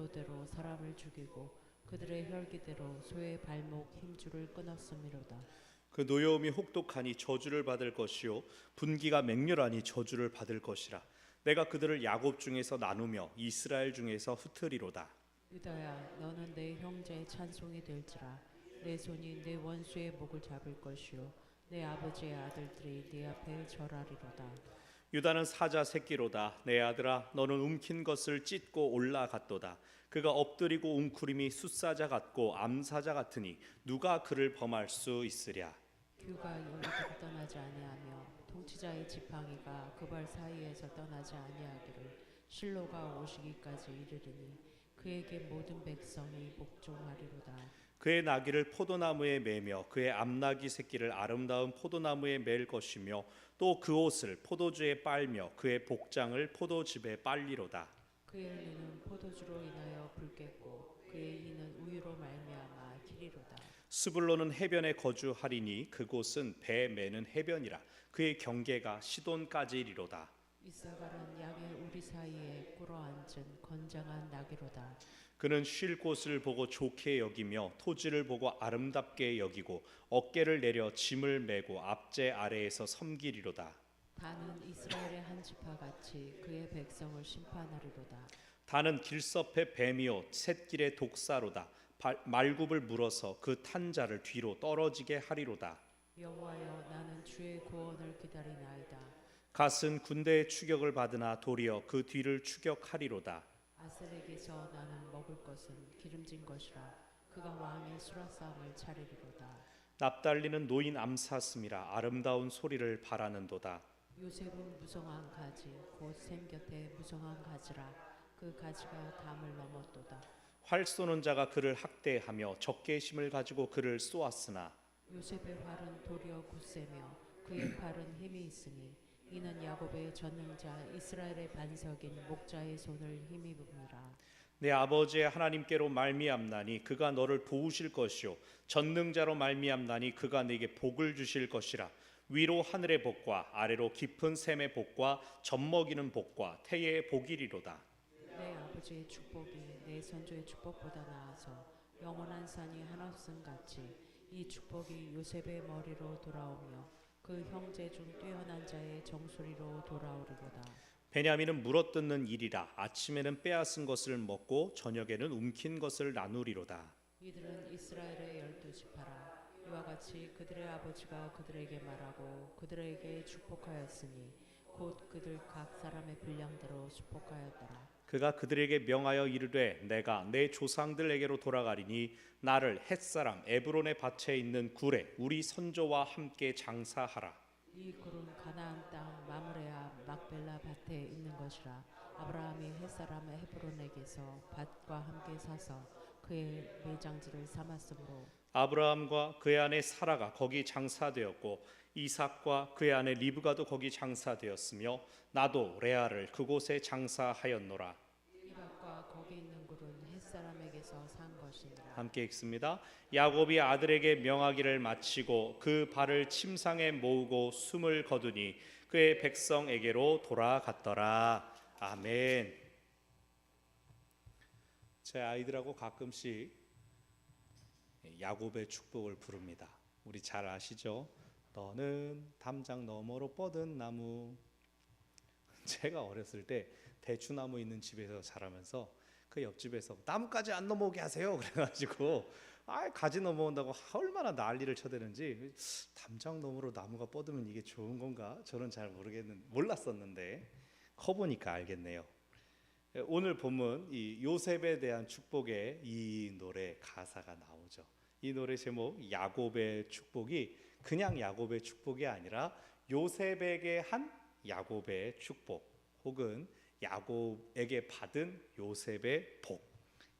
의도대로 사람을 죽이고 그들의 혈기대로 소의 발목 힘줄을 끊었음이로다. 그 노여움이 혹독하니 저주를 받을 것이요 분기가 맹렬하니 저주를 받을 것이라. 내가 그들을 야곱 중에서 나누며 이스라엘 중에서 흩으리로다. 유다야, 너는 내 형제의 찬송이 될지라. 내 손이 내 원수의 목을 잡을 것이요 내 아버지의 아들들이 네 앞에 절하리로다. 유다는 사자 새끼로다. 내 아들아, 너는 움킨 것을 찢고 올라갔도다. 그가 엎드리고 웅크림이 숫사자 같고 암사자 같으니 누가 그를 범할 수 있으랴. 규가 열리도록 떠나지 아니하며 통치자의 지팡이가 그 발 사이에서 떠나지 아니하기를 실로가 오시기까지 이르리니 그에게 모든 백성이 복종하리로다. 그의 나귀를 포도나무에 매며 그의 암나귀 새끼를 아름다운 포도나무에 맬 것이며 또 그 옷을 포도주에 빨며 그의 복장을 포도즙에 빨리로다. 그의 눈은 포도주로 인하여 붉겠고 그의 이는 우유로 말미암아 기리로다. 스불론은 해변에 거주하리니 그곳은 배 매는 해변이라. 그의 경계가 시돈까지이리로다. 이사갈은 양의 우리 사이에 꿇어앉은 건장한 나귀로다. 그는 쉴 곳을 보고 좋게 여기며 토지를 보고 아름답게 여기고 어깨를 내려 짐을 메고 앞제 아래에서 섬기리로다. 다는 이스라엘의 한 지파 같이 그의 백성을 심판하리로다. 다는 길섭의 뱀이요 샛길의 독사로다. 말굽을 물어서 그 탄 자를 뒤로 떨어지게 하리로다. 여호와여, 나는 주의 구원을 기다리나이다. 갓은 군대의 추격을 받으나 도리어 그 뒤를 추격하리로다. 아셀에게서 나는 먹을 것은 기름진 것이라. 그가 왕의 수라상을 차리리로다. 납달리는 노인 암사슴이라 아름다운 소리를 바라는도다. 요셉은 무성한 가지 곧 샘 곁에 무성한 가지라. 그 가지가 담을 넘었도다. 활 쏘는 자가 그를 학대하며 적개심을 가지고 그를 쏘았으나 요셉의 활은 도리어 굳세며 그의 팔은 힘이 있으니 이는 야곱의 전능자 이스라엘의 반석인 목자의 손을 힘입음이라. 내 아버지의 하나님께로 말미암나니 그가 너를 도우실 것이요 전능자로 말미암나니 그가 네게 복을 주실 것이라. 위로 하늘의 복과 아래로 깊은 샘의 복과 젖먹이는 복과 태의 복이리로다. 내 아버지의 축복이 내 선조의 축복보다 나아서 영원한 산이 한없음 같이 이 축복이 요셉의 머리로 돌아오며 그 형제 중 뛰어난 자의 정수리로 돌아오리로다. 베냐민은 물어뜯는 일이라. 아침에는 빼앗은 것을 먹고 저녁에는 움킨 것을 나누리로다. 이들은 이스라엘의 12지파라. 이와 같이 그들의 아버지가 그들에게 말하고 그들에게 축복하였으니 곧 그들 각 사람의 분량대로 축복하였더라. 그가 그들에게 명하여 이르되 내가 내 조상들에게로 돌아가리니 나를 햇사람 에브론의 밭에 있는 굴에 우리 선조와 함께 장사하라. 이 굴은 가나안 땅 마므레아 막벨라 밭에 있는 것이라. 아브라함이 햇사람 헤브론에게서 밭과 함께 사서 그의 매장지를 삼았으므로 아브라함과 그의 아내 사라가 거기 장사되었고 이삭과 그의 아내 리브가도 거기 장사되었으며 나도 레아를 그곳에 장사하였노라. 이 밭과 거기 있는 굴은 햇사람에게서 산 것이니라. 함께 읽습니다. 야곱이 아들에게 명하기를 마치고 그 발을 침상에 모으고 숨을 거두니 그의 백성에게로 돌아갔더라. 아멘. 제 아이들하고 가끔씩 야곱의 축복을 부릅니다. 우리 잘 아시죠? 너는 담장 너머로 뻗은 나무. 제가 어렸을 때 대추나무 있는 집에서 자라면서 그 옆집에서 나무까지 안 넘어오게 하세요 그래가지고 가지 넘어온다고 얼마나 난리를 쳐대는지 담장 너머로 나무가 뻗으면 이게 좋은 건가? 저는 잘 몰랐었는데 커보니까 알겠네요. 오늘 본문 이 요셉에 대한 축복의 이 노래 가사가 나오죠. 이 노래 제목 야곱의 축복이 그냥 야곱의 축복이 아니라 요셉에게 한 야곱의 축복 혹은 야곱에게 받은 요셉의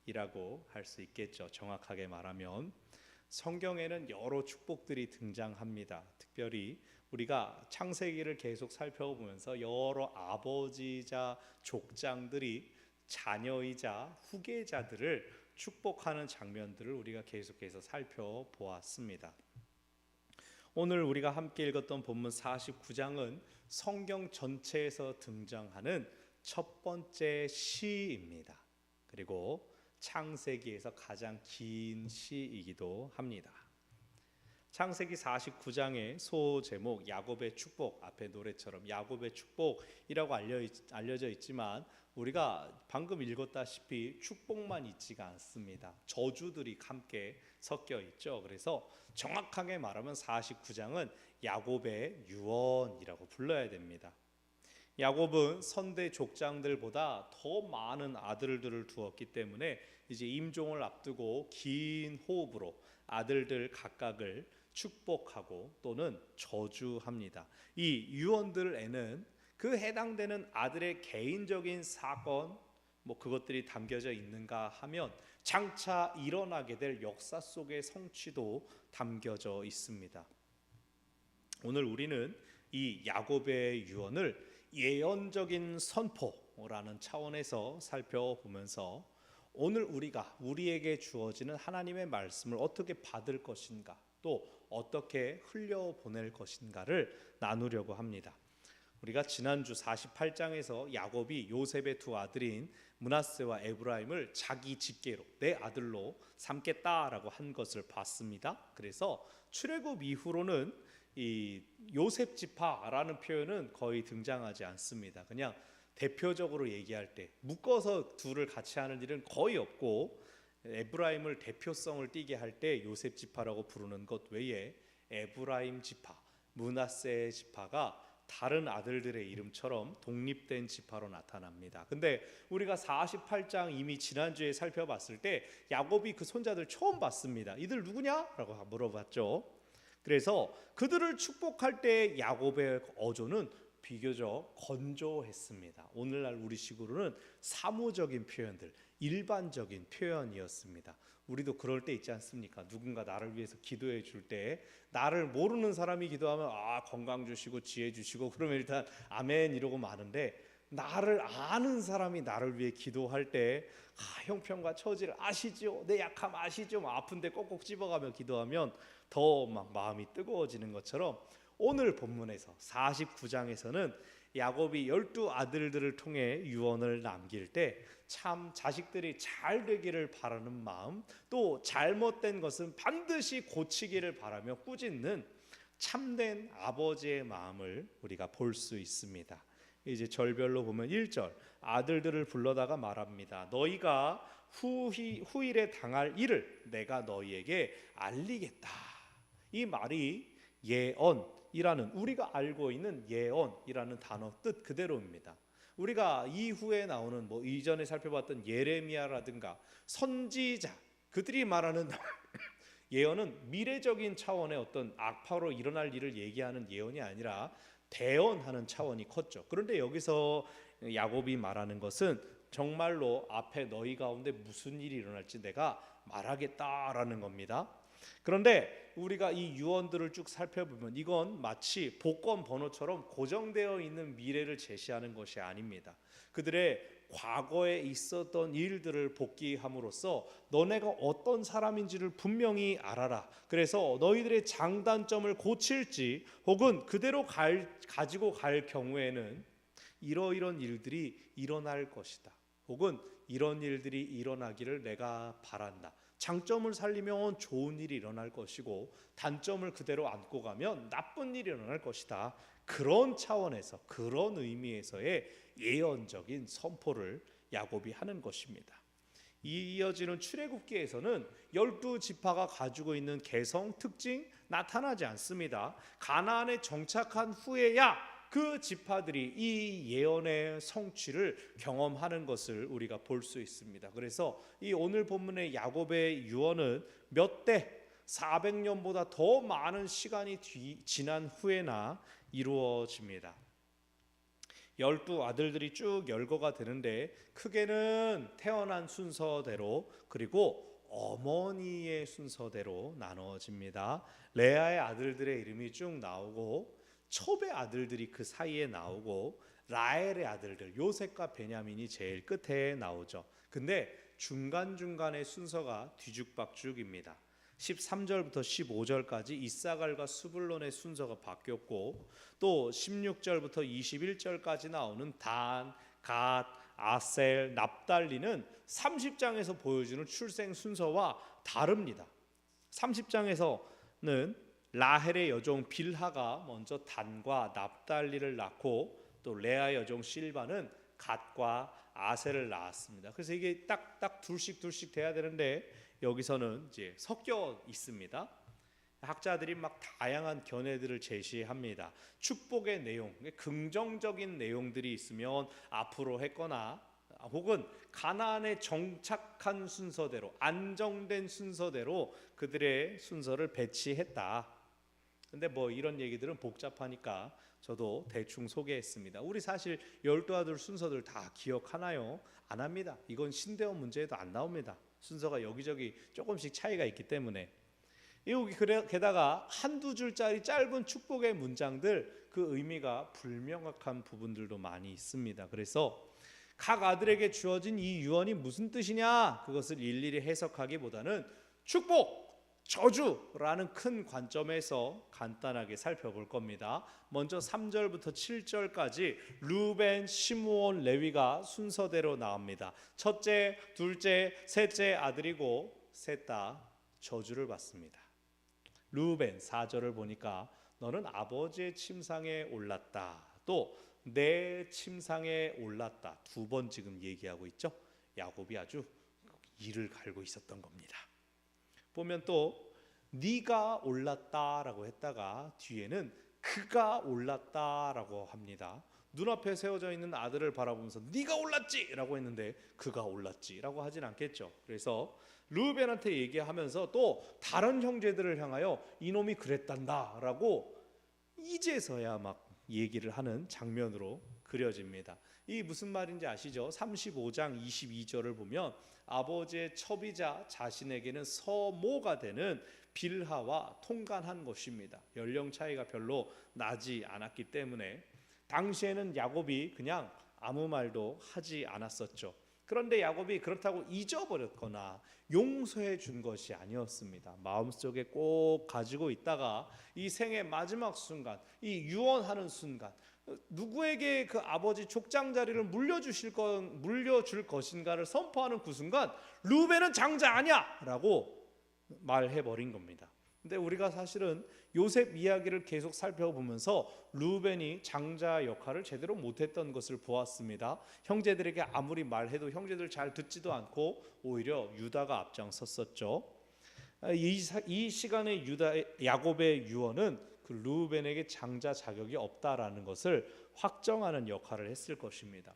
복이라고 할 수 있겠죠. 정확하게 말하면 성경에는 여러 축복들이 등장합니다. 특별히 우리가 창세기를 계속 살펴보면서 여러 아버지자 족장들이 자녀이자 후계자들을 축복하는 장면들을 우리가 계속해서 살펴보았습니다. 오늘 우리가 함께 읽었던 본문 49장은 성경 전체에서 등장하는 첫 번째 시입니다. 그리고 창세기에서 가장 긴 시이기도 합니다. 창세기 49장의 소제목 야곱의 축복, 앞에 노래처럼 야곱의 축복이라고 알려져 있지만 우리가 방금 읽었다시피 축복만 있지가 않습니다. 저주들이 함께 섞여 있죠. 그래서 정확하게 말하면 49장은 야곱의 유언이라고 불러야 됩니다. 야곱은 선대 족장들보다 더 많은 아들들을 두었기 때문에 이제 임종을 앞두고 긴 호흡으로 아들들 각각을 축복하고 또는 저주합니다. 이 유언들에는 그 해당되는 아들의 개인적인 사건 그것들이 담겨져 있는가 하면 장차 일어나게 될 역사 속의 성취도 담겨져 있습니다. 오늘 우리는 이 야곱의 유언을 예언적인 선포라는 차원에서 살펴보면서 오늘 우리에게 주어지는 하나님의 말씀을 어떻게 받을 것인가 또 어떻게 흘려보낼 것인가를 나누려고 합니다. 우리가 지난주 48장에서 야곱이 요셉의 두 아들인 므낫세와 에브라임을 자기 집계로 내 아들로 삼겠다라고 한 것을 봤습니다. 그래서 출애굽 이후로는 이 요셉 지파라는 표현은 거의 등장하지 않습니다. 그냥 대표적으로 얘기할 때 묶어서 둘을 같이 하는 일은 거의 없고 에브라임을 대표성을 띠게 할 때 요셉 지파라고 부르는 것 외에 에브라임 지파, 므낫세 지파가 다른 아들들의 이름처럼 독립된 지파로 나타납니다. 근데 우리가 48장 이미 지난주에 살펴봤을 때 야곱이 그 손자들 처음 봤습니다. 이들 누구냐? 라고 물어봤죠. 그래서 그들을 축복할 때 야곱의 어조는 비교적 건조했습니다. 오늘날 우리식으로는 사무적인 표현들, 일반적인 표현이었습니다. 우리도 그럴 때 있지 않습니까? 누군가 나를 위해서 기도해 줄 때 나를 모르는 사람이 기도하면 건강 주시고 지혜 주시고 그러면 일단 아멘 이러고 마는데 나를 아는 사람이 나를 위해 기도할 때 형편과 처지를 아시죠? 내 약함 아시죠? 아픈데 꼭꼭 집어가며 기도하면 더 막 마음이 뜨거워지는 것처럼 오늘 본문에서 49장에서는 야곱이 12 아들들을 통해 유언을 남길 때 참 자식들이 잘 되기를 바라는 마음 또 잘못된 것은 반드시 고치기를 바라며 꾸짖는 참된 아버지의 마음을 우리가 볼 수 있습니다. 이제 절별로 보면 1절 아들들을 불러다가 말합니다. 너희가 후일에 당할 일을 내가 너희에게 알리겠다. 이 말이 예언이라는 우리가 알고 있는 예언이라는 단어 뜻 그대로입니다. 우리가 이후에 나오는 이전에 살펴봤던 예레미야라든가 선지자 그들이 말하는 예언은 미래적인 차원의 어떤 악파로 일어날 일을 얘기하는 예언이 아니라 대언하는 차원이 컸죠. 그런데 여기서 야곱이 말하는 것은 정말로 앞에 너희 가운데 무슨 일이 일어날지 내가 말하겠다라는 겁니다. 그런데 우리가 이 유언들을 쭉 살펴보면 이건 마치 복권 번호처럼 고정되어 있는 미래를 제시하는 것이 아닙니다. 그들의 과거에 있었던 일들을 복기함으로써 너네가 어떤 사람인지를 분명히 알아라. 그래서 너희들의 장단점을 고칠지 혹은 그대로 가지고 갈 경우에는 이러이런 일들이 일어날 것이다. 혹은 이런 일들이 일어나기를 내가 바란다. 장점을 살리면 좋은 일이 일어날 것이고 단점을 그대로 안고 가면 나쁜 일이 일어날 것이다. 그런 차원에서 그런 의미에서의 예언적인 선포를 야곱이 하는 것입니다. 이어지는 출애굽기에서는 12지파가 가지고 있는 개성 특징 나타나지 않습니다. 가나안에 정착한 후에야 그 지파들이 이 예언의 성취를 경험하는 것을 우리가 볼 수 있습니다. 그래서 이 오늘 본문의 야곱의 유언은 몇 대 400년보다 더 많은 시간이 지난 후에나 이루어집니다. 12 아들들이 쭉 열거가 되는데 크게는 태어난 순서대로 그리고 어머니의 순서대로 나누어집니다. 레아의 아들들의 이름이 쭉 나오고 첩의 아들들이 그 사이에 나오고 라헬의 아들들 요셉과 베냐민이 제일 끝에 나오죠. 근데 중간중간의 순서가 뒤죽박죽입니다. 13절부터 15절까지 이사갈과 스불론의 순서가 바뀌었고 또 16절부터 21절까지 나오는 단, 갓, 아셀, 납달리는 30장에서 보여주는 출생 순서와 다릅니다. 30장에서는 라헬의 여종 빌하가 먼저 단과 납달리를 낳고 또 레아의 여종 실바는 갓과 아셀을 낳았습니다. 그래서 이게 딱 둘씩 돼야 되는데 여기서는 이제 섞여 있습니다. 학자들이 막 다양한 견해들을 제시합니다. 축복의 내용, 긍정적인 내용들이 있으면 앞으로 했거나 혹은 가나안에 정착한 순서대로 안정된 순서대로 그들의 순서를 배치했다. 근데 뭐 이런 얘기들은 복잡하니까 저도 대충 소개했습니다. 우리 사실 12아들 순서들 다 기억하나요? 안 합니다. 이건 신대원 문제에도 안 나옵니다. 순서가 여기저기 조금씩 차이가 있기 때문에. 여기 게다가 한두 줄짜리 짧은 축복의 문장들 그 의미가 불명확한 부분들도 많이 있습니다. 그래서 각 아들에게 주어진 이 유언이 무슨 뜻이냐 그것을 일일이 해석하기보다는 축복, 저주라는 큰 관점에서 간단하게 살펴볼 겁니다. 먼저 3절부터 7절까지 루벤, 시므온, 레위가 순서대로 나옵니다. 첫째, 둘째, 셋째 아들이고 셋 다 저주를 받습니다. 루벤 4절을 보니까 너는 아버지의 침상에 올랐다. 또 내 침상에 올랐다. 두 번 지금 얘기하고 있죠. 야곱이 아주 이를 갈고 있었던 겁니다. 보면 또 네가 올랐다라고 했다가 뒤에는 그가 올랐다라고 합니다. 눈앞에 세워져 있는 아들을 바라보면서 네가 올랐지라고 했는데 그가 올랐지라고 하진 않겠죠. 그래서 르우벤한테 얘기하면서 또 다른 형제들을 향하여 이놈이 그랬단다라고 이제서야 막 얘기를 하는 장면으로 그려집니다. 이 무슨 말인지 아시죠? 35장 22절을 보면 아버지의 첩이자 자신에게는 서모가 되는 빌하와 통간한 것입니다. 연령 차이가 별로 나지 않았기 때문에 당시에는 야곱이 그냥 아무 말도 하지 않았었죠. 그런데 야곱이 그렇다고 잊어버렸거나 용서해 준 것이 아니었습니다. 마음속에 꼭 가지고 있다가 이 생의 마지막 순간, 이 유언하는 순간, 누구에게 그 아버지 족장 자리를 물려줄 것인가를 선포하는 그 순간 르우벤은 장자 아니야 라고 말해버린 겁니다. 근데 우리가 사실은 요셉 이야기를 계속 살펴보면서 르우벤이 장자 역할을 제대로 못했던 것을 보았습니다. 형제들에게 아무리 말해도 형제들 잘 듣지도 않고 오히려 유다가 앞장섰었죠. 이 시간에 야곱의 유언은 그 르우벤에게 장자 자격이 없다라는 것을 확정하는 역할을 했을 것입니다.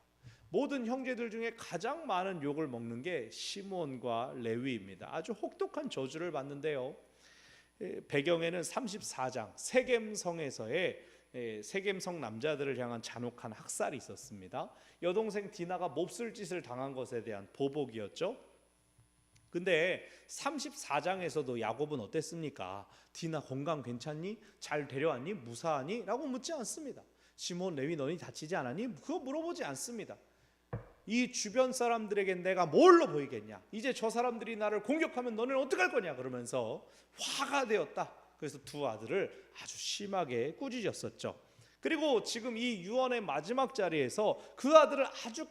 모든 형제들 중에 가장 많은 욕을 먹는 게 시므온과 레위입니다. 아주 혹독한 저주를 받는데요. 배경에는 34장 세겜성에서의 세겜성 남자들을 향한 잔혹한 학살이 있었습니다. 여동생 디나가 몹쓸 짓을 당한 것에 대한 보복이었죠. 근데 34장에서도 야곱은 어땠습니까? 디나 건강 괜찮니? 잘 데려왔니? 무사하니? 라고 묻지 않습니다. 시몬 레위 너희 다치지 않았니? 그거 물어보지 않습니다. 이 주변 사람들에게 내가 뭘로 보이겠냐? 이제 저 사람들이 나를 공격하면 너는 어떡할 거냐? 그러면서 화가 되었다. 그래서 두 아들을 아주 심하게 꾸짖었었죠. 그리고 지금 이 유언의 마지막 자리에서 그 아들을 아주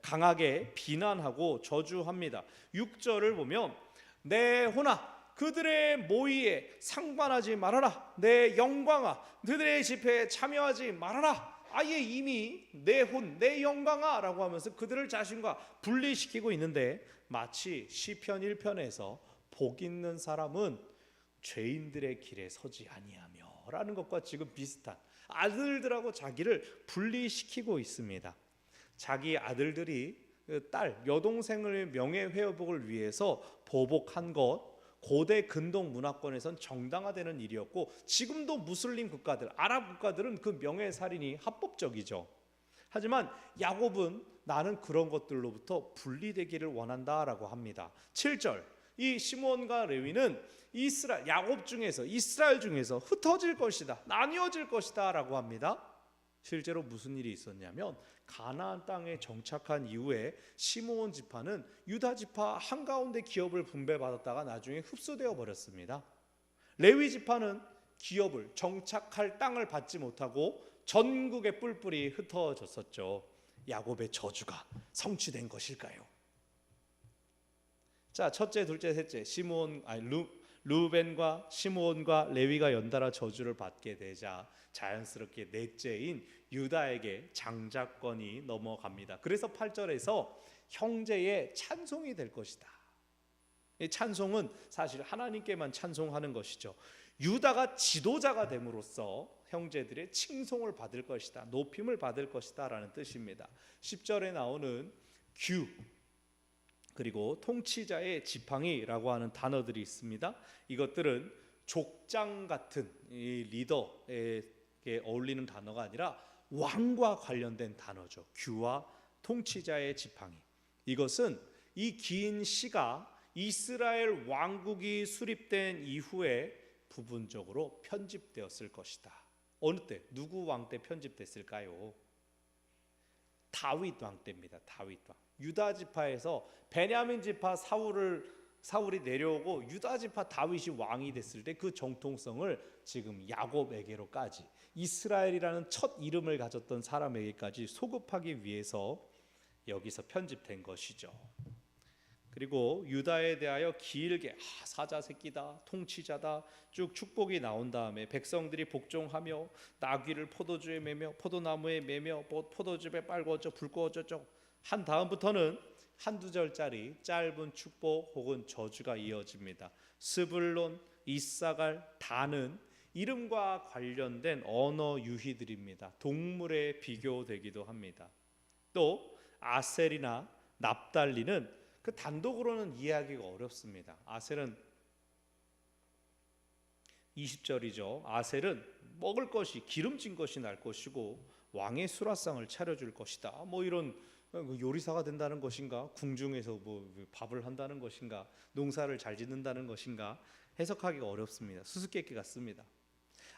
강하게 비난하고 저주합니다. 6절을 보면 내 혼아 그들의 모의에 상관하지 말아라. 내 영광아 그들의 집회에 참여하지 말아라. 아예 이미 내 혼, 내 영광아 라고 하면서 그들을 자신과 분리시키고 있는데 마치 시편 1편에서 복 있는 사람은 죄인들의 길에 서지 아니하며 라는 것과 지금 비슷한 아들들하고 자기를 분리시키고 있습니다. 자기 아들들이 딸, 여동생의 명예회복을 위해서 보복한 것 고대 근동 문화권에선 정당화되는 일이었고 지금도 무슬림 국가들, 아랍 국가들은 그 명예살인이 합법적이죠. 하지만 야곱은 나는 그런 것들로부터 분리되기를 원한다라고 합니다. 7절 이 시므온과 레위는 야곱 중에서 이스라엘 중에서 흩어질 것이다, 나뉘어질 것이다 라고 합니다. 실제로 무슨 일이 있었냐면 가나안 땅에 정착한 이후에 시므온 지파는 유다 지파 한가운데 기업을 분배받았다가 나중에 흡수되어 버렸습니다. 레위 지파는 기업을 정착할 땅을 받지 못하고 전국에 뿔뿔이 흩어졌었죠. 야곱의 저주가 성취된 것일까요? 자, 첫째, 둘째, 셋째 루벤과 시므온과 레위가 연달아 저주를 받게 되자 자연스럽게 넷째인 유다에게 장자권이 넘어갑니다. 그래서 8절에서 형제의 찬송이 될 것이다. 이 찬송은 사실 하나님께만 찬송하는 것이죠. 유다가 지도자가 됨으로써 형제들의 칭송을 받을 것이다, 높임을 받을 것이다 라는 뜻입니다. 10절에 나오는 규 그리고 통치자의 지팡이라고 하는 단어들이 있습니다. 이것들은 족장 같은 이 리더에게 어울리는 단어가 아니라 왕과 관련된 단어죠. 규와 통치자의 지팡이. 이것은 이 긴 시가 이스라엘 왕국이 수립된 이후에 부분적으로 편집되었을 것이다. 어느 때, 누구 왕 때 편집됐을까요? 다윗 왕 때입니다. 다윗 왕. 유다 지파에서 베냐민 지파 사울이 내려오고 유다 지파 다윗이 왕이 됐을 때 그 정통성을 지금 야곱에게로까지, 이스라엘이라는 첫 이름을 가졌던 사람에게까지 소급하기 위해서 여기서 편집된 것이죠. 그리고 유다에 대하여 길게 사자 새끼다, 통치자다 쭉 축복이 나온 다음에 백성들이 복종하며 나귀를 포도주에 매며 포도나무에 매며 포도즙에 빨고어쩌 불 꺼어쩌 한 다음부터는 한두 절짜리 짧은 축복 혹은 저주가 이어집니다. 스불론, 이사갈, 단은 이름과 관련된 언어 유희들입니다. 동물에 비교되기도 합니다. 또 아셀이나 납달리는 그 단독으로는 이해하기가 어렵습니다. 아셀은 20절이죠. 아셀은 먹을 것이 기름진 것이 날 것이고 왕의 수라상을 차려줄 것이다. 뭐 이런 요리사가 된다는 것인가, 궁중에서 뭐 밥을 한다는 것인가, 농사를 잘 짓는다는 것인가 해석하기가 어렵습니다. 수수께끼 같습니다.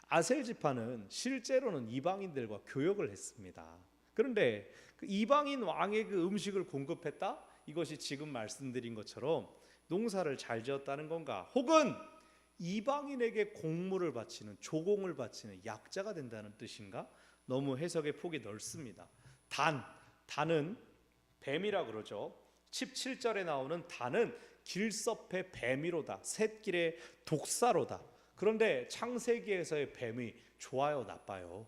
아셀 지파는 실제로는 이방인들과 교역을 했습니다. 그런데 그 이방인 왕의 그 음식을 공급했다? 이것이 지금 말씀드린 것처럼 농사를 잘 지었다는 건가? 혹은 이방인에게 공물을 바치는, 조공을 바치는 약자가 된다는 뜻인가? 너무 해석의 폭이 넓습니다. 단은 뱀이라 그러죠. 17절에 나오는 단은 길섭의 뱀이로다, 샛길의 독사로다. 그런데 창세기에서의 뱀이 좋아요, 나빠요?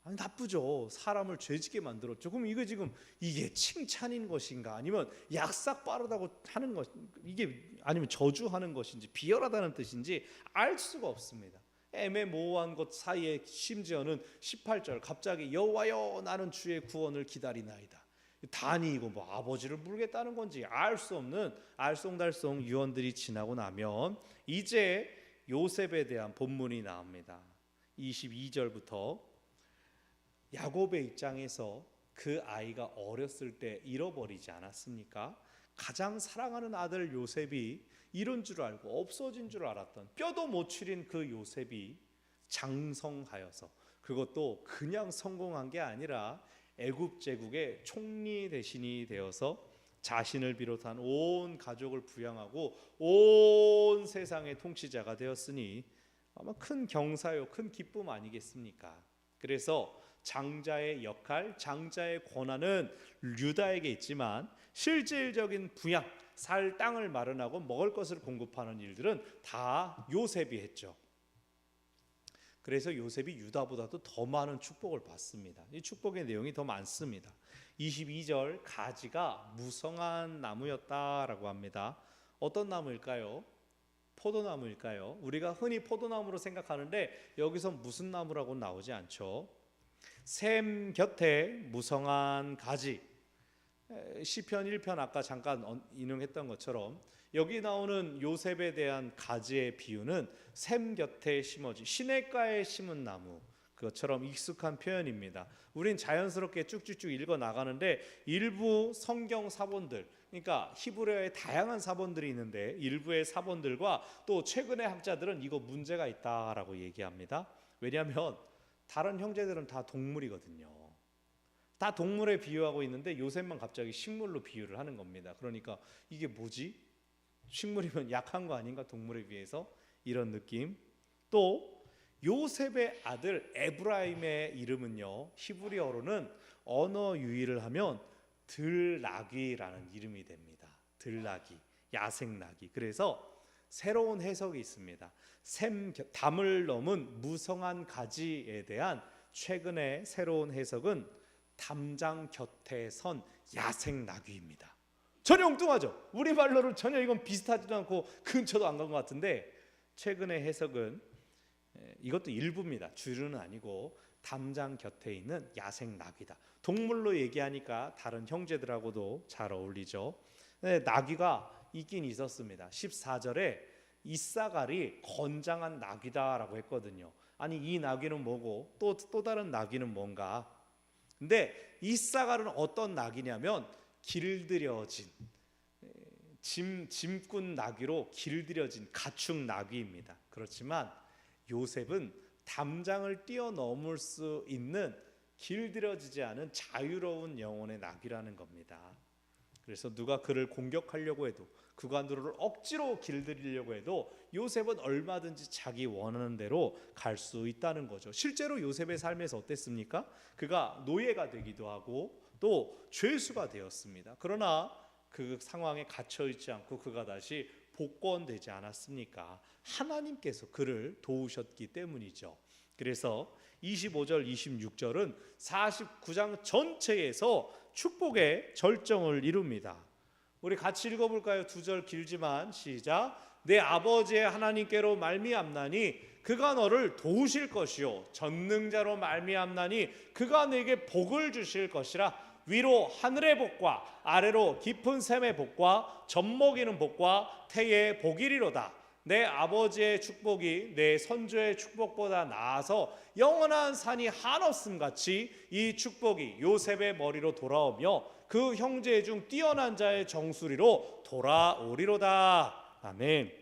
아니, 나쁘죠. 사람을 죄짓게 만들었죠. 그럼 이게 칭찬인 것인가, 아니면 약삭 빠르다고 하는 것, 이게 아니면 저주하는 것인지 비열하다는 뜻인지 알 수가 없습니다. 애매모호한 것 사이에 심지어는 18절 갑자기 여호와여 나는 주의 구원을 기다리나이다. 단이 이거 뭐 아버지를 물겠다는 건지 알 수 없는 알쏭달쏭 유언들이 지나고 나면 이제 요셉에 대한 본문이 나옵니다. 22절부터 야곱의 입장에서 그 아이가 어렸을 때 잃어버리지 않았습니까? 가장 사랑하는 아들 요셉이 이런 줄 알고 없어진 줄 알았던, 뼈도 못 추린 그 요셉이 장성하여서, 그것도 그냥 성공한 게 아니라 애굽 제국의 총리 대신이 되어서 자신을 비롯한 온 가족을 부양하고 온 세상의 통치자가 되었으니 아마 큰 경사요, 큰 기쁨 아니겠습니까? 그래서 장자의 역할, 장자의 권한은 유다에게 있지만 실질적인 부양, 살 땅을 마련하고 먹을 것을 공급하는 일들은 다 요셉이 했죠. 그래서 요셉이 유다보다도 더 많은 축복을 받습니다. 이 축복의 내용이 더 많습니다. 22절 가지가 무성한 나무였다라고 합니다. 어떤 나무일까요? 포도나무일까요? 우리가 흔히 포도나무로 생각하는데 여기서 무슨 나무라고 나오지 않죠. 샘 곁에 무성한 가지, 시편 1편 아까 잠깐 인용했던 것처럼 여기 나오는 요셉에 대한 가지의 비유는 샘 곁에 심어진 시냇가에 심은 나무, 그것처럼 익숙한 표현입니다. 우린 자연스럽게 쭉쭉쭉 읽어 나가는데 일부 성경 사본들, 그러니까 히브리어의 다양한 사본들이 있는데 일부의 사본들과 또 최근의 학자들은 이거 문제가 있다라고 얘기합니다. 왜냐하면 다른 형제들은 다 동물이거든요. 다 동물에 비유하고 있는데 요셉만 갑자기 식물로 비유를 하는 겁니다. 그러니까 이게 뭐지? 식물이면 약한 거 아닌가, 동물에 비해서? 이런 느낌. 또 요셉의 아들 에브라임의 이름은요, 히브리어로는 언어 유희를 하면 들나귀라는 이름이 됩니다. 들나귀, 야생나귀. 그래서 새로운 해석이 있습니다. 담을 넘은 무성한 가지에 대한 최근의 새로운 해석은 담장 곁에 선 야생나귀입니다. 전혀 엉뚱하죠. 우리말로는 전혀 이건 비슷하지도 않고 근처도 안 간 것 같은데, 최근의 해석은 이것도 일부입니다. 주류는 아니고 담장 곁에 있는 야생나귀다. 동물로 얘기하니까 다른 형제들하고도 잘 어울리죠. 나귀가 있긴 있었습니다. 14절에 이사갈이 건장한 나귀다라고 했거든요. 아니, 이 나귀는 뭐고 또 다른 나귀는 뭔가? 근데 이사갈은 어떤 나귀냐면 길들여진 짐꾼 나귀로 길들여진 가축 나귀입니다. 그렇지만 요셉은 담장을 뛰어넘을 수 있는 길들여지지 않은 자유로운 영혼의 나귀라는 겁니다. 그래서 누가 그를 공격하려고 해도, 그간도를 억지로 길들이려고 해도 요셉은 얼마든지 자기 원하는 대로 갈 수 있다는 거죠. 실제로 요셉의 삶에서 어땠습니까? 그가 노예가 되기도 하고 또 죄수가 되었습니다. 그러나 그 상황에 갇혀 있지 않고 그가 다시 복권되지 않았습니까? 하나님께서 그를 도우셨기 때문이죠. 그래서 25절 26절은 49장 전체에서 축복의 절정을 이룹니다. 우리 같이 읽어볼까요? 2절 길지만 시작. 내 아버지의 하나님께로 말미암나니 그가 너를 도우실 것이요 전능자로 말미암나니 그가 내게 복을 주실 것이라. 위로 하늘의 복과 아래로 깊은 샘의 복과 젖먹이는 복과 태의 복이리로다. 내 아버지의 축복이 내 선조의 축복보다 나아서 영원한 산이 한없음 같이 이 축복이 요셉의 머리로 돌아오며 그 형제 중 뛰어난 자의 정수리로 돌아오리로다. 아멘.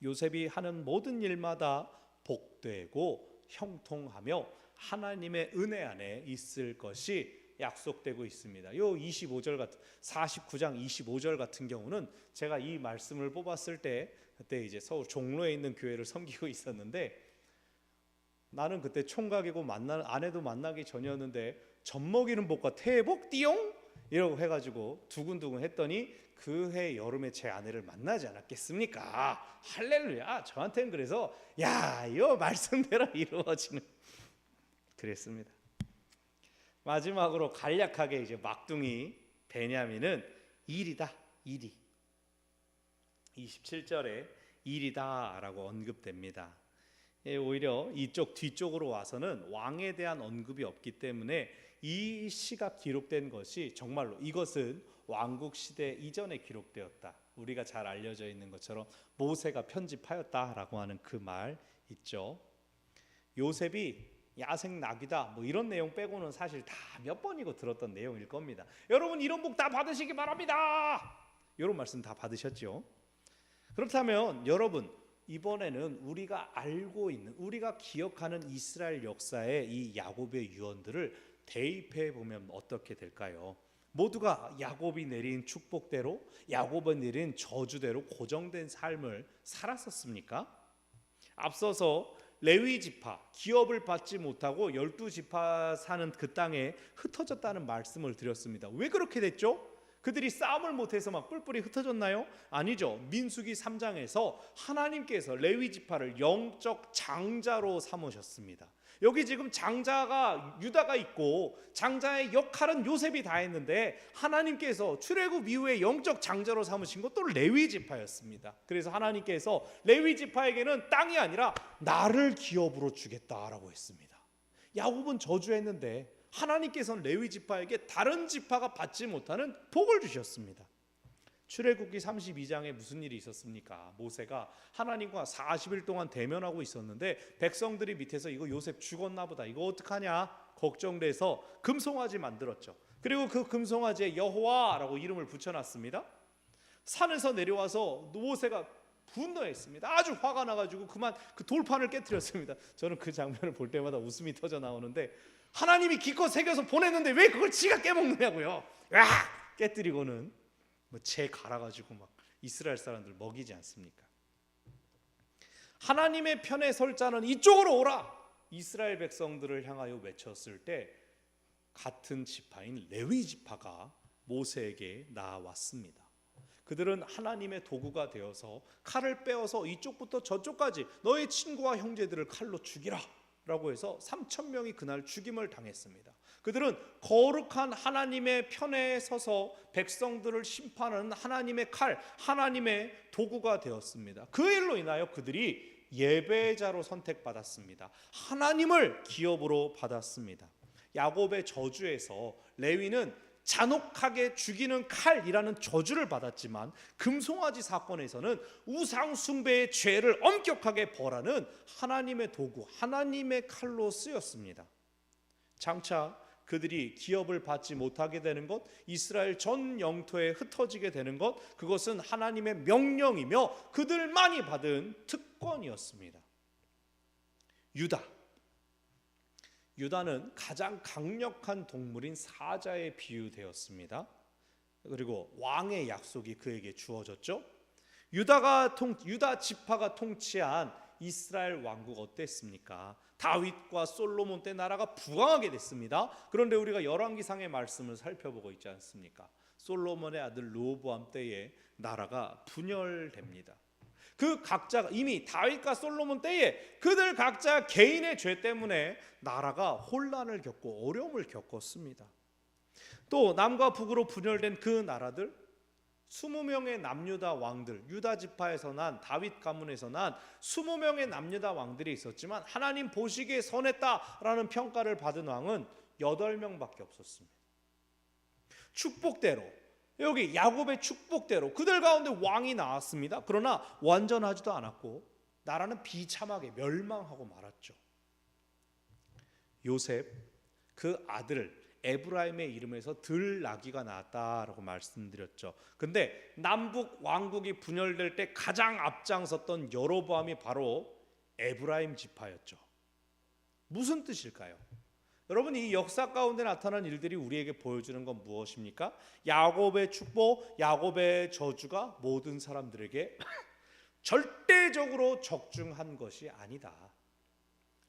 요셉이 하는 모든 일마다 복되고 형통하며 하나님의 은혜 안에 있을 것이 약속되고 있습니다. 요 25절 같은 49장 25절 같은 경우는 제가 이 말씀을 뽑았을 때 그때 이제 서울 종로에 있는 교회를 섬기고 있었는데, 나는 그때 총각이고 아내도 만나기 전이었는데 젖먹이는 복과 태의 복 띠용 이러고 해가지고 두근두근 했더니 그 해 여름에 제 아내를 만나지 않았겠습니까? 할렐루야. 저한테는 그래서 야, 이거 말씀대로 이루어지는 그랬습니다. 마지막으로 간략하게 이제 막둥이 베냐민은 일이다. 일이 27절에 일이다라고 언급됩니다. 오히려 이쪽 뒤쪽으로 와서는 왕에 대한 언급이 없기 때문에 이 시가 기록된 것이 정말로 이것은 왕국 시대 이전에 기록되었다. 우리가 잘 알려져 있는 것처럼 모세가 편집하였다라고 하는 그 말 있죠. 요셉이 야생 나귀다 뭐 이런 내용 빼고는 사실 다 몇 번이고 들었던 내용일 겁니다. 여러분 이런 복 다 받으시기 바랍니다. 이런 말씀 다 받으셨죠? 그렇다면 여러분 이번에는 우리가 알고 있는, 우리가 기억하는 이스라엘 역사의 이 야곱의 유언들을 대입해 보면 어떻게 될까요? 모두가 야곱이 내린 축복대로, 야곱이 내린 저주대로 고정된 삶을 살았었습니까? 앞서서 레위 지파, 기업을 받지 못하고 12지파 사는 그 땅에 흩어졌다는 말씀을 드렸습니다. 왜 그렇게 됐죠? 그들이 싸움을 못해서 막 뿔뿔이 흩어졌나요? 아니죠. 민수기 3장에서 하나님께서 레위 지파를 영적 장자로 삼으셨습니다. 여기 지금 장자가 유다가 있고 장자의 역할은 요셉이 다 했는데 하나님께서 출애굽 이후에 영적 장자로 삼으신 것도 레위 지파였습니다. 그래서 하나님께서 레위 지파에게는 땅이 아니라 나를 기업으로 주겠다라고 했습니다. 야곱은 저주했는데 하나님께서는 레위 지파에게 다른 지파가 받지 못하는 복을 주셨습니다. 출애굽기 32장에 무슨 일이 있었습니까? 모세가 하나님과 40일 동안 대면하고 있었는데 백성들이 밑에서 이거 요셉 죽었나 보다, 이거 어떡하냐 걱정돼서 금송아지 만들었죠. 그리고 그 금송아지에 여호와라고 이름을 붙여놨습니다. 산에서 내려와서 모세가 분노했습니다. 아주 화가 나가지고 그만 그 돌판을 깨뜨렸습니다. 저는 그 장면을 볼 때마다 웃음이 터져 나오는데, 하나님이 기껏 새겨서 보냈는데 왜 그걸 지가 깨먹느냐고요. 깨뜨리고는 뭐 재 갈아가지고 막 이스라엘 사람들 먹이지 않습니까? 하나님의 편에 설 자는 이쪽으로 오라. 이스라엘 백성들을 향하여 외쳤을 때 같은 지파인 레위 지파가 모세에게 나왔습니다. 그들은 하나님의 도구가 되어서 칼을 빼어서 이쪽부터 저쪽까지 너의 친구와 형제들을 칼로 죽이라 라고 해서 3,000명이 그날 죽임을 당했습니다. 그들은 거룩한 하나님의 편에 서서 백성들을 심판하는 하나님의 칼, 하나님의 도구가 되었습니다. 그 일로 인하여 그들이 예배자로 선택받았습니다. 하나님을 기업으로 받았습니다. 야곱의 저주에서 레위는 잔혹하게 죽이는 칼이라는 저주를 받았지만 금송아지 사건에서는 우상 숭배의 죄를 엄격하게 벌하는 하나님의 도구, 하나님의 칼로 쓰였습니다. 장차 그들이 기업을 받지 못하게 되는 것, 이스라엘 전 영토에 흩어지게 되는 것, 그것은 하나님의 명령이며 그들만이 받은 특권이었습니다. 유다는 가장 강력한 동물인 사자에 비유되었습니다. 그리고 왕의 약속이 그에게 주어졌죠. 유다 지파가 통치한 이스라엘 왕국 어땠습니까? 다윗과 솔로몬 때 나라가 부강하게 됐습니다. 그런데 우리가 열왕기상의 말씀을 살펴보고 있지 않습니까? 솔로몬의 아들 르호보암 때에 나라가 분열됩니다. 그 각자가 이미 다윗과 솔로몬 때에 그들 각자 개인의 죄 때문에 나라가 혼란을 겪고 어려움을 겪었습니다. 또 남과 북으로 분열된 그 나라들, 20명의 남유다 왕들, 유다 지파에서 난 다윗 가문에서 난 20명의 남유다 왕들이 있었지만 하나님 보시기에 선했다라는 평가를 받은 왕은 8명밖에 없었습니다. 축복대로, 여기 야곱의 축복대로 그들 가운데 왕이 나왔습니다. 그러나 완전하지도 않았고 나라는 비참하게 멸망하고 말았죠. 요셉, 그 아들 에브라임의 이름에서 들나귀가 나왔다라고 말씀드렸죠. 근데 남북 왕국이 분열될 때 가장 앞장섰던 여로보암이 바로 에브라임 지파였죠. 무슨 뜻일까요? 여러분, 이 역사 가운데 나타난 일들이 우리에게 보여주는 건 무엇입니까? 야곱의 축복, 야곱의 저주가 모든 사람들에게 절대적으로 적중한 것이 아니다.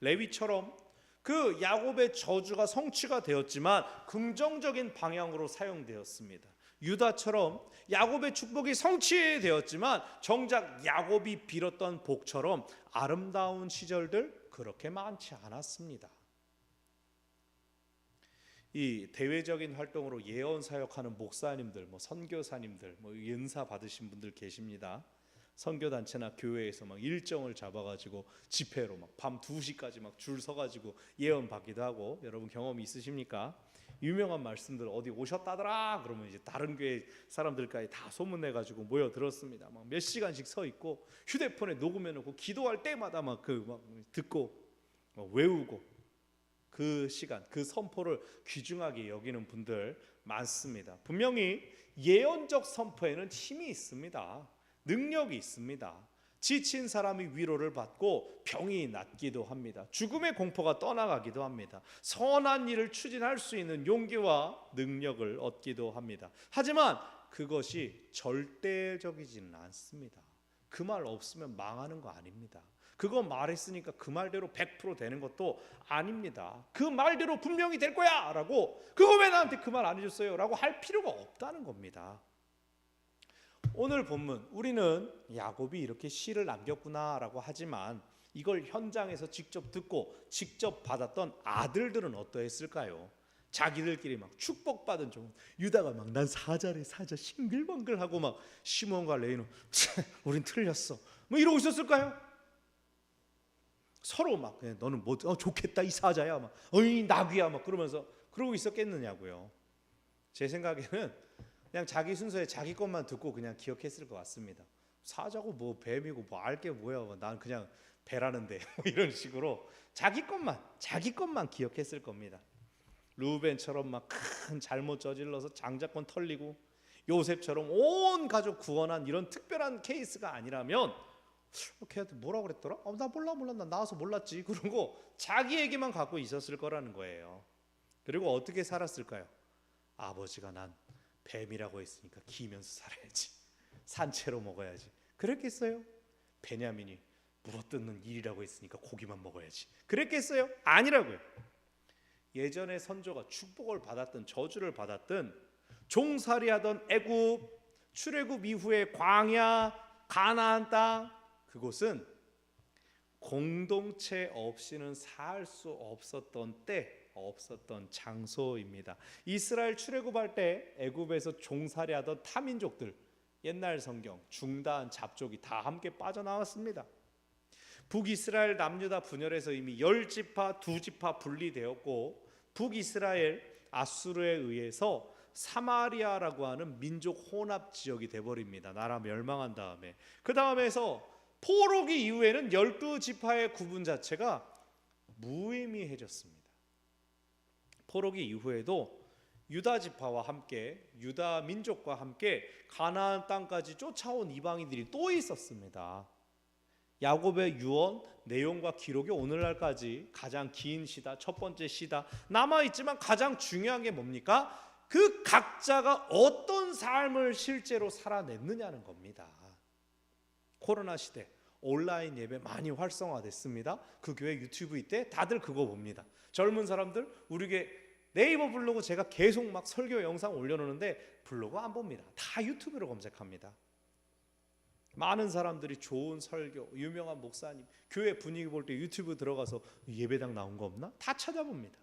레위처럼 그 야곱의 저주가 성취가 되었지만 긍정적인 방향으로 사용되었습니다. 유다처럼 야곱의 축복이 성취되었지만 정작 야곱이 빌었던 복처럼 아름다운 시절들 그렇게 많지 않았습니다. 이 대외적인 활동으로 예언 사역하는 목사님들, 선교사님들, 연사 받으신 분들 계십니다. 선교단체나 교회에서 일정을 잡아가지고 집회로 밤 2시까지 줄 서가지고 예언 받기도 하고, 여러분 경험이 있으십니까? 유명한 말씀들 어디 오셨다더라 그러면 이제 다른 교회 사람들까지 다 소문내가지고 모여 들었습니다. 몇 시간씩 서 있고 휴대폰에 녹음해놓고 기도할 때마다 듣고 외우고, 그 시간, 그 선포를 귀중하게 여기는 분들 많습니다. 분명히 예언적 선포에는 힘이 있습니다. 능력이 있습니다. 지친 사람이 위로를 받고 병이 낫기도 합니다. 죽음의 공포가 떠나가기도 합니다. 선한 일을 추진할 수 있는 용기와 능력을 얻기도 합니다. 하지만 그것이 절대적이지는 않습니다. 그 말 없으면 망하는 거 아닙니다. 그거 말했으니까 그 말대로 100% 되는 것도 아닙니다. 그 말대로 분명히 될 거야 라고, 그거 왜 나한테 그 말 안 해줬어요? 라고 할 필요가 없다는 겁니다. 오늘 본문, 우리는 야곱이 이렇게 시를 남겼구나 라고 하지만 이걸 현장에서 직접 듣고 직접 받았던 아들들은 어떠했을까요? 자기들끼리 축복받은 종, 유다가 난 사자래, 사자 싱글벙글하고 시몬과 레위는 우린 틀렸어 이러고 있었을까요? 서로 너는 좋겠다 이 사자야 어이 나귀야 그러면서 그러고 있었겠느냐고요. 제 생각에는 그냥 자기 순서에 자기 것만 듣고 그냥 기억했을 것 같습니다. 사자고 뱀이고 알게 뭐야, 난 그냥 배라는데 이런 식으로 자기 것만 기억했을 겁니다. 루벤처럼 큰 잘못 저질러서 장자권 털리고 요셉처럼 온 가족 구원한 이런 특별한 케이스가 아니라면 걔한테 뭐라 그랬더라? 나 몰라 나 나와서 몰랐지 그러고 자기 얘기만 갖고 있었을 거라는 거예요. 그리고 어떻게 살았을까요? 아버지가 난 뱀이라고 했으니까 기면서 살아야지, 산채로 먹어야지 그랬겠어요? 베냐민이 물어뜯는 일이라고 했으니까 고기만 먹어야지. 그랬겠어요? 아니라고요. 예전에 선조가 축복을 받았든 저주를 받았든 종살이하던 애굽, 출애굽 이후의 광야, 가나안 땅, 그곳은 공동체 없이는 살 수 없었던 때, 없었던 장소입니다. 이스라엘 출애굽할 때 애굽에서 종살이하던 타민족들, 옛날 성경 중단 잡족이 다 함께 빠져나왔습니다. 북이스라엘 남유다 분열에서 이미 10지파 2지파 분리되었고, 북이스라엘 아수르에 의해서 사마리아라고 하는 민족 혼합 지역이 돼버립니다. 나라 멸망한 다음에. 그 다음에서 포로기 이후에는 12지파의 구분 자체가 무의미해졌습니다. 포로기 이후에도 유다 지파와 함께, 유다 민족과 함께 가나안 땅까지 쫓아온 이방인들이 또 있었습니다. 야곱의 유언 내용과 기록이 오늘날까지 가장 긴 시다, 첫 번째 시다 남아있지만, 가장 중요한 게 뭡니까? 그 각자가 어떤 삶을 실제로 살아냈느냐는 겁니다. 코로나 시대 온라인 예배 많이 활성화됐습니다. 그 교회 유튜브 있대 다들 그거 봅니다. 젊은 사람들 우리 네이버 블로그 제가 계속 막 설교 영상 올려놓는데 블로그 안 봅니다. 다 유튜브로 검색합니다. 많은 사람들이 좋은 설교, 유명한 목사님, 교회 분위기 볼 때 유튜브 들어가서 예배당 나온 거 없나? 다 찾아봅니다.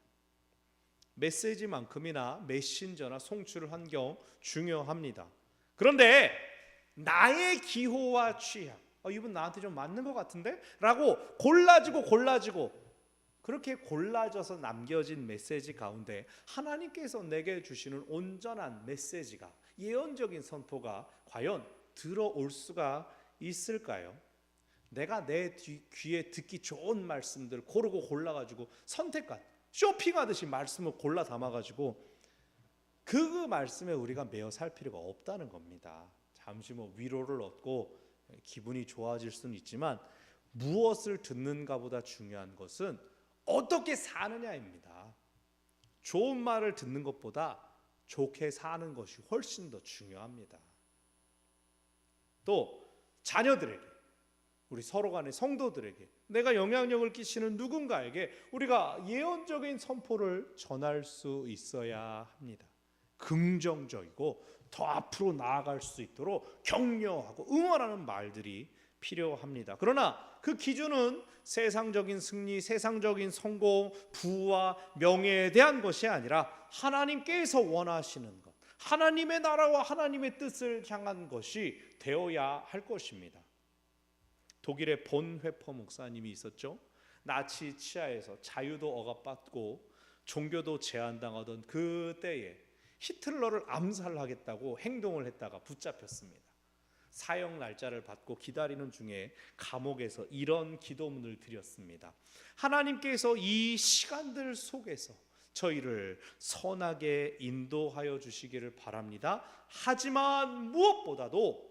메시지만큼이나 메신저나 송출 환경 중요합니다. 그런데 나의 기호와 취향, 이분 나한테 좀 맞는 것 같은데? 라고 골라지고 그렇게 골라져서 남겨진 메시지 가운데 하나님께서 내게 주시는 온전한 메시지가, 예언적인 선포가 과연 들어올 수가 있을까요? 내가 내 귀에 듣기 좋은 말씀들 고르고 골라가지고 선택한, 쇼핑하듯이 말씀을 골라 담아가지고 그 말씀에 우리가 매어 살 필요가 없다는 겁니다. 잠시 위로를 얻고 기분이 좋아질 수는 있지만, 무엇을 듣는가보다 중요한 것은 어떻게 사느냐입니다. 좋은 말을 듣는 것보다 좋게 사는 것이 훨씬 더 중요합니다. 또 자녀들에게, 우리 서로 간의 성도들에게, 내가 영향력을 끼치는 누군가에게 우리가 예언적인 선포를 전할 수 있어야 합니다. 긍정적이고 더 앞으로 나아갈 수 있도록 격려하고 응원하는 말들이 필요합니다. 그러나 그 기준은 세상적인 승리, 세상적인 성공, 부와 명예에 대한 것이 아니라 하나님께서 원하시는 것, 하나님의 나라와 하나님의 뜻을 향한 것이 되어야 할 것입니다. 독일의 본회퍼 목사님이 있었죠. 나치 치하에서 자유도 억압받고 종교도 제한당하던 그때에 히틀러를 암살하겠다고 행동을 했다가 붙잡혔습니다. 사형 날짜를 받고 기다리는 중에 감옥에서 이런 기도문을 드렸습니다. 하나님께서 이 시간들 속에서 저희를 선하게 인도하여 주시기를 바랍니다. 하지만 무엇보다도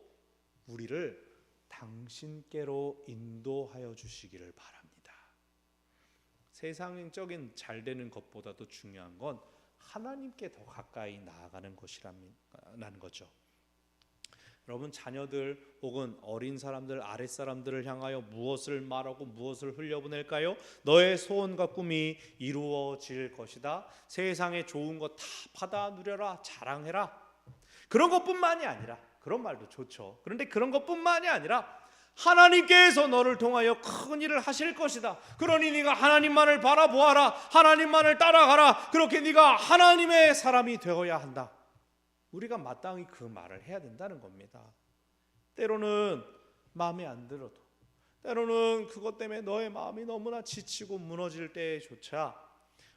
우리를 당신께로 인도하여 주시기를 바랍니다. 세상적인 잘 되는 것보다도 중요한 건 하나님께 더 가까이 나아가는 것이라는 거죠. 여러분, 자녀들 혹은 어린 사람들, 아랫사람들을 향하여 무엇을 말하고 무엇을 흘려보낼까요? 너의 소원과 꿈이 이루어질 것이다. 세상에 좋은 거 다 받아 누려라, 자랑해라. 그런 것뿐만이 아니라, 그런 말도 좋죠. 그런데 그런 것뿐만이 아니라 하나님께서 너를 통하여 큰 일을 하실 것이다. 그러니 네가 하나님만을 바라보아라. 하나님만을 따라가라. 그렇게 네가 하나님의 사람이 되어야 한다. 우리가 마땅히 그 말을 해야 된다는 겁니다. 때로는 마음에 안 들어도, 때로는 그것 때문에 너의 마음이 너무나 지치고 무너질 때조차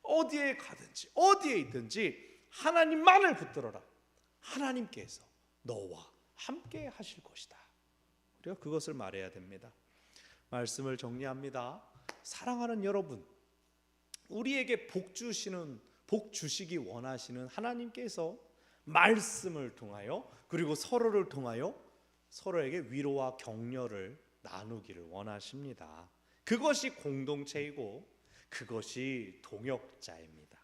어디에 가든지 어디에 있든지 하나님만을 붙들어라. 하나님께서 너와 함께 하실 것이다. 우리가 그것을 말해야 됩니다. 말씀을 정리합니다. 사랑하는 여러분, 우리에게 복 주시기 원하시는 하나님께서 말씀을 통하여, 그리고 서로를 통하여 서로에게 위로와 격려를 나누기를 원하십니다. 그것이 공동체이고 그것이 동역자입니다.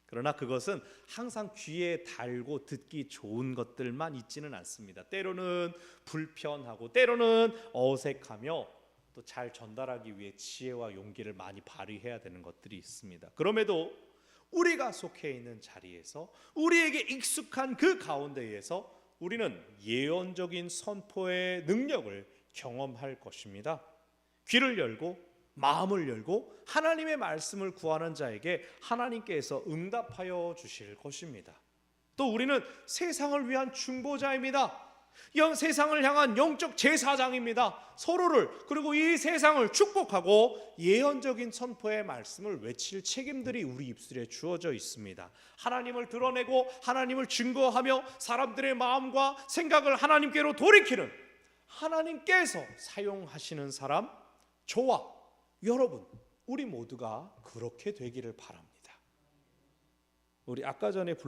그러나 그것은 항상 귀에 달고 듣기 좋은 것들만 있지는 않습니다. 때로는 불편하고 때로는 어색하며 또 잘 전달하기 위해 지혜와 용기를 많이 발휘해야 되는 것들이 있습니다. 그럼에도 우리가 속해 있는 자리에서 우리에게 익숙한 그 가운데에서 우리는 예언적인 선포의 능력을 경험할 것입니다. 귀를 열고 마음을 열고 하나님의 말씀을 구하는 자에게 하나님께서 응답하여 주실 것입니다. 또 우리는 세상을 위한 중보자입니다. 세상을 향한 영적 제사장입니다. 서로를 그리고 이 세상을 축복하고 예언적인 선포의 말씀을 외칠 책임들이 우리 입술에 주어져 있습니다. 하나님을 드러내고 하나님을 증거하며 사람들의 마음과 생각을 하나님께로 돌이키는 하나님께서 사용하시는 사람, 저와 여러분, 우리 모두가 그렇게 되기를 바랍니다. 우리 아까 전에